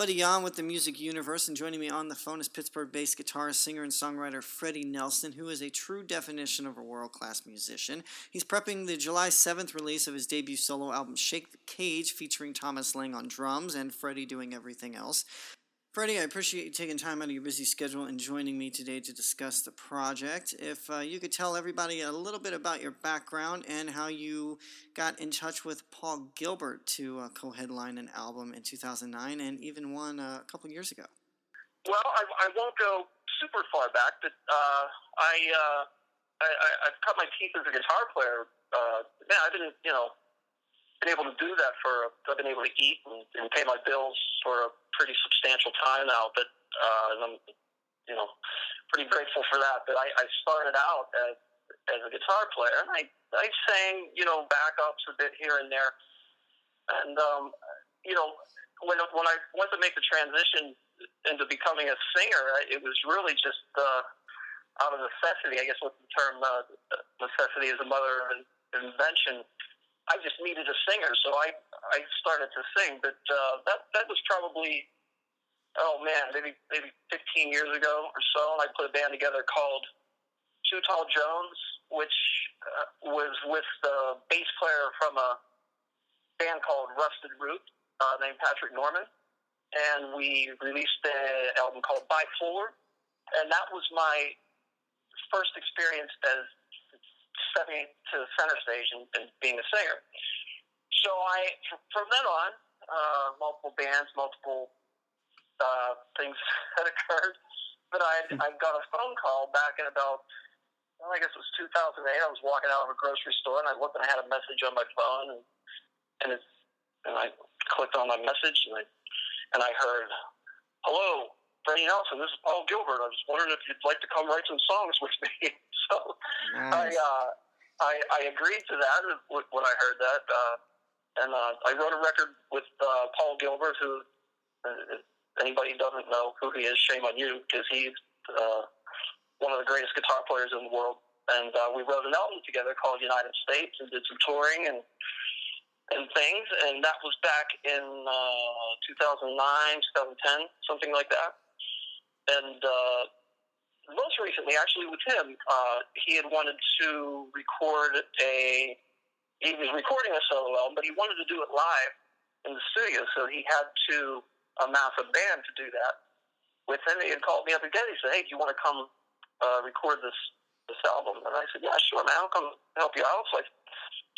Buddy Iahn with the Music Universe, and joining me on the phone is Pittsburgh-based guitarist, singer, and songwriter Freddie Nelson, who is a true definition of a world-class musician. He's prepping the July 7th release of his debut solo album, Shake the Cage, featuring Thomas Lang on drums and Freddie doing everything else. Freddie, I appreciate you taking time out of your busy schedule and joining me today to discuss the project. If you could tell everybody a little bit about your background and how you got in touch with Paul Gilbert to co-headline an album in 2009 and even one a couple years ago. Well, I won't go super far back, but I've cut my teeth as a guitar player. I've been able to do that I've been able to eat and pay my bills for a pretty substantial time now, but I'm, pretty grateful for that. But I started out as a guitar player, and I sang, backups a bit here and there. And, when I went to make the transition into becoming a singer, it was really just out of necessity. I guess what the term necessity is a mother of invention. I just needed a singer, so I started to sing. But that was probably, maybe 15 years ago or so. And I put a band together called Too Tall Jones, which was with the bass player from a band called Rusted Root named Patrick Norman. And we released an album called Bipolar. And that was my first experience as stepping to the center stage and being a singer. So from then on, multiple bands, multiple things had occurred. But I got a phone call back in about, I guess it was 2008. I was walking out of a grocery store, and I looked and I had a message on my phone, and I clicked on my message, and I heard, "Hello, Freddie Nelson, this is Paul Gilbert. I was wondering if you'd like to come write some songs with me." So nice. I agreed to that when I heard that, and I wrote a record with Paul Gilbert, who, if anybody doesn't know who he is, shame on you, because he's one of the greatest guitar players in the world. And we wrote an album together called United States and did some touring and things, and that was back in 2009, 2010, something like that. And most recently, actually, with him, he had wanted to record he was recording a solo album, but he wanted to do it live in the studio, so he had to amass a band to do that with him. He had called me up again. He said, "Hey, do you want to come record this album?" And I said, "Yeah, sure, man. I'll come help you out." So I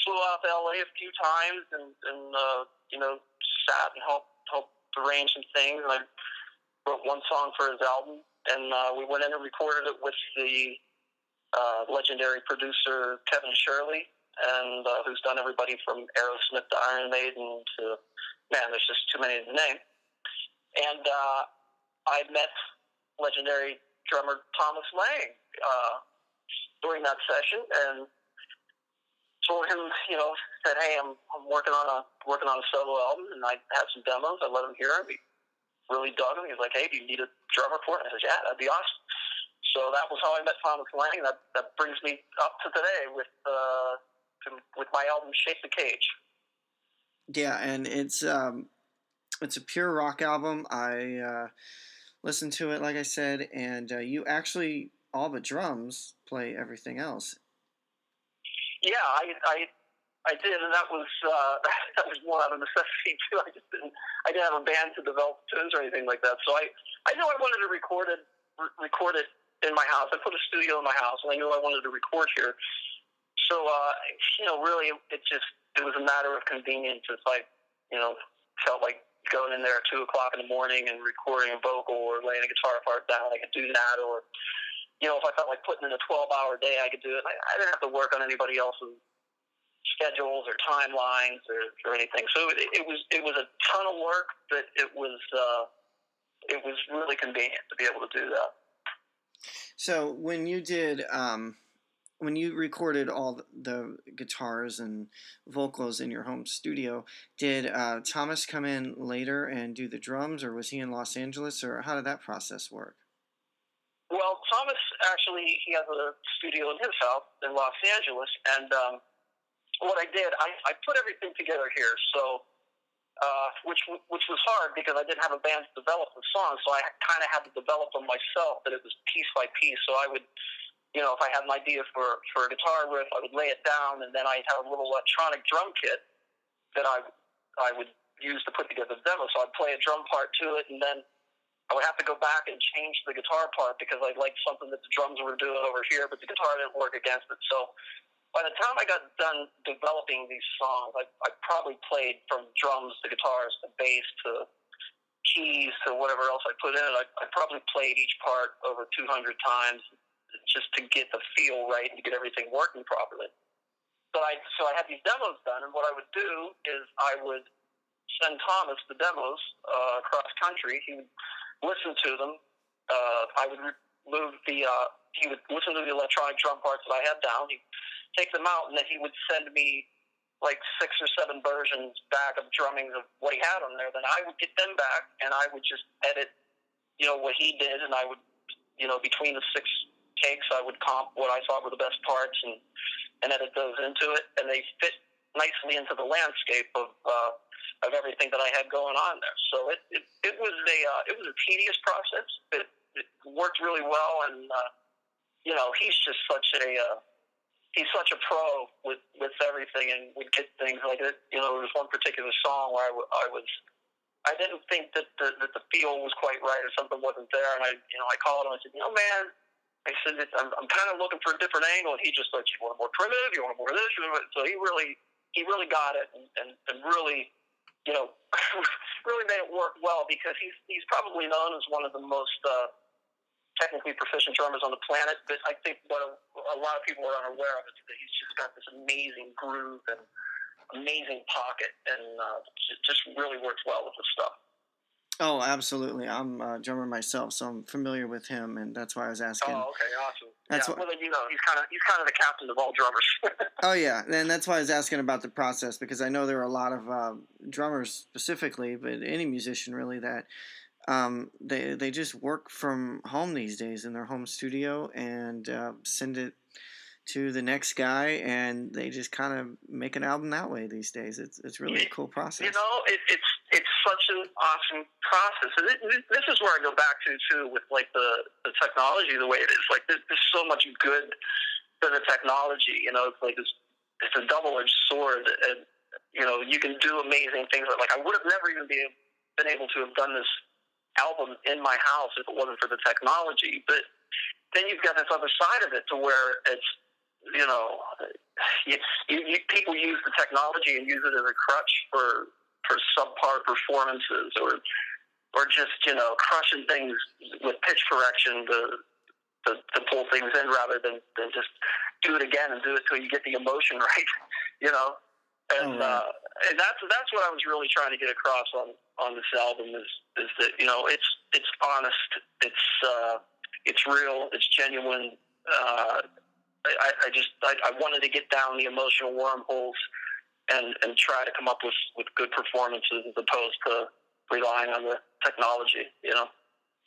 flew out to LA a few times and sat and helped arrange some things. And I wrote one song for his album, and we went in and recorded it with the legendary producer Kevin Shirley, and who's done everybody from Aerosmith to Iron Maiden to, there's just too many to name. And I met legendary drummer Thomas Lang during that session, and told him, said, "Hey, I'm working on a solo album, and I have some demos." I let him hear them. He really dug them. He was like, "Hey, do you need a drummer for it?" I said, "Yeah, that'd be awesome." So that was how I met Thomas Lang. That brings me up to today with my album Shake the Cage. Yeah, and it's a pure rock album. I listened to it, like I said, and you actually, all but drums, play everything else. Yeah, I did, and that was more out of necessity too. I didn't have a band to develop tunes or anything like that. So I knew I wanted to record it in my house. I put a studio in my house, and I knew I wanted to record here. So really, it was a matter of convenience. If I felt like going in there at 2:00 in the morning and recording a vocal or laying a guitar part down, I could do that. Or if I felt like putting in a 12-hour day, I could do it. I didn't have to work on anybody else's schedules or timelines or anything. So it was a ton of work, but it was really convenient to be able to do that. So when you did, when you recorded all the guitars and vocals in your home studio, did Thomas come in later and do the drums, or was he in Los Angeles, or how did that process work? Well, Thomas, actually, he has a studio in his house in Los Angeles, and what I did, I put everything together here. So which was hard because I didn't have a band to develop the songs, so I kind of had to develop them myself. But it was piece by piece. So I would, if I had an idea for a guitar riff, I would lay it down, and then I'd have a little electronic drum kit that I would use to put together the demo. So I'd play a drum part to it, and then I would have to go back and change the guitar part because I liked something that the drums were doing over here, but the guitar didn't work against it. So by the time I got done developing these songs, I probably played from drums to guitars to bass to keys to whatever else I put in it. I probably played each part over 200 times just to get the feel right and to get everything working properly. So I had these demos done, and what I would do is I would send Thomas the demos across country. He would listen to them. I would remove he would listen to the electronic drum parts that I had down. He'd take them out, and then he would send me like 6 or 7 versions back of drumming of what he had on there. Then I would get them back, and I would just edit, what he did, and I would, between the 6 takes, I would comp what I thought were the best parts and edit those into it, and they fit nicely into the landscape of everything that I had going on there. So it was a tedious process. It worked really well, and he's just such a pro with everything, and would get things like it. There was one particular song where I didn't think that the feel was quite right or something wasn't there, and I called him and I said, man, I said I'm kind of looking for a different angle, and he just like, you want more primitive, you want more of this, so he really got it and really really made it work well, because he's probably known as one of the most technically proficient drummers on the planet, but I think what a lot of people are unaware of is that he's just got this amazing groove and amazing pocket, and just really works well with the stuff. Oh, absolutely. I'm a drummer myself, so I'm familiar with him, and that's why I was asking. Oh, okay, awesome. That's well, then, he's kind of the captain of all drummers. Oh, yeah, and that's why I was asking about the process, because I know there are a lot of drummers specifically, but any musician really, that they just work from home these days in their home studio and send it to the next guy, and they just kind of make an album that way these days. It's really a cool process. It's such an awesome process. And this is where I go back to too, with like the technology the way it is. Like there's so much good to the technology. It's like it's a double-edged sword, and you can do amazing things. Like I would have never even been able to have done this album in my house if it wasn't for the technology. But then you've got this other side of it to where it's people use the technology and use it as a crutch for subpar performances, or just crushing things with pitch correction to pull things in, rather than just do it again and do it till you get the emotion right. And that's what I was really trying to get across on this album is that it's honest, it's real, it's genuine. I wanted to get down the emotional wormholes and try to come up with good performances as opposed to relying on the technology,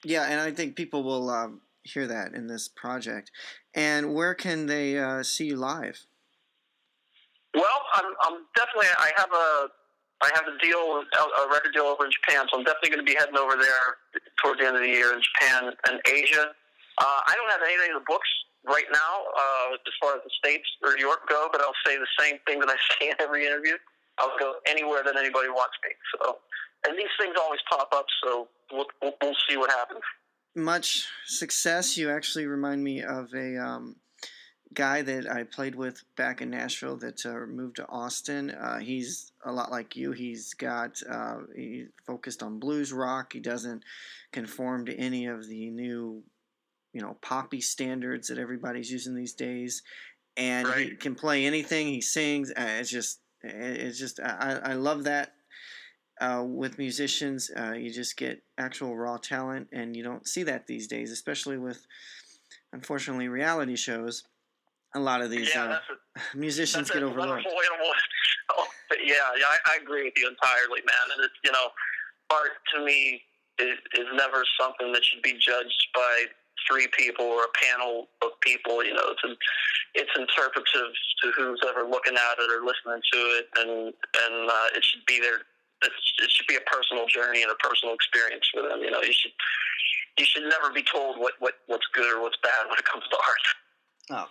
Yeah, and I think people will hear that in this project. And where can they see you live? Well, I'm definitely. I have a record deal over in Japan, so I'm definitely going to be heading over there towards the end of the year in Japan and Asia. I don't have anything in the books right now as far as the States or Europe go, but I'll say the same thing that I say in every interview. I'll go anywhere that anybody wants me. So, and these things always pop up, so we'll see what happens. Much success. You actually remind me of a guy that I played with back in Nashville that moved to Austin. He's a lot like you. He's focused on blues rock. He doesn't conform to any of the new poppy standards that everybody's using these days, and right. He can play anything. He sings. It's just I love that with musicians. You just get actual raw talent, and you don't see that these days, especially with, unfortunately, reality shows. A lot of these musicians get overlooked. But I agree with you entirely, man. And it's art to me is never something that should be judged by 3 people or a panel of people. It's interpretive to who's ever looking at it or listening to it, and it should be there it should be a personal journey and a personal experience for them. You know, you should never be told what's good or what's bad when it comes to art. Oh,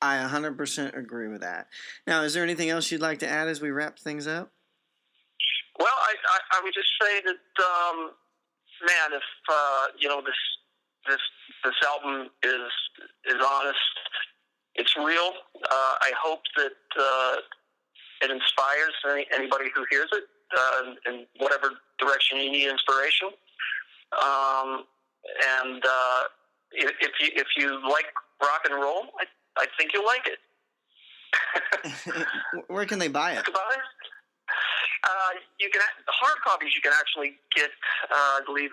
I 100% agree with that. Now, is there anything else you'd like to add as we wrap things up? Well, I would just say that, man, if this album is honest, it's real. I hope that it inspires anybody who hears it in whatever direction you need inspiration. And if you like rock and roll, I think you'll like it. Where can they buy it? You can hard copies. You can actually get, I believe,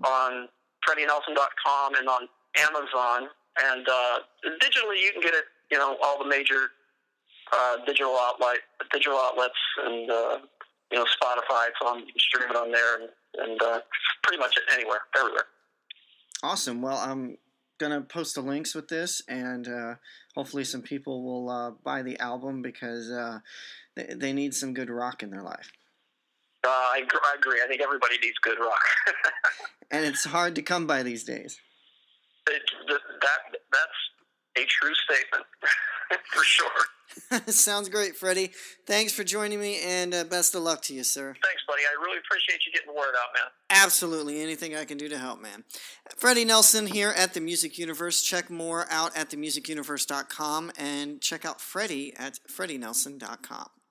on FreddieNelson.com and on Amazon. And digitally, you can get it. You know, all the major digital outlets, and Spotify. It's on. You can stream it on there, and pretty much anywhere, everywhere. Awesome. Well, I'm gonna post the links with this, and hopefully some people will buy the album because they need some good rock in their life. I agree. I think everybody needs good rock. And it's hard to come by these days. That's a true statement, for sure. Sounds great, Freddie. Thanks for joining me, and best of luck to you, sir. Thanks, buddy. I really appreciate you getting the word out, man. Absolutely. Anything I can do to help, man. Freddie Nelson here at The Music Universe. Check more out at themusicuniverse.com, and check out Freddie at FreddieNelson.com.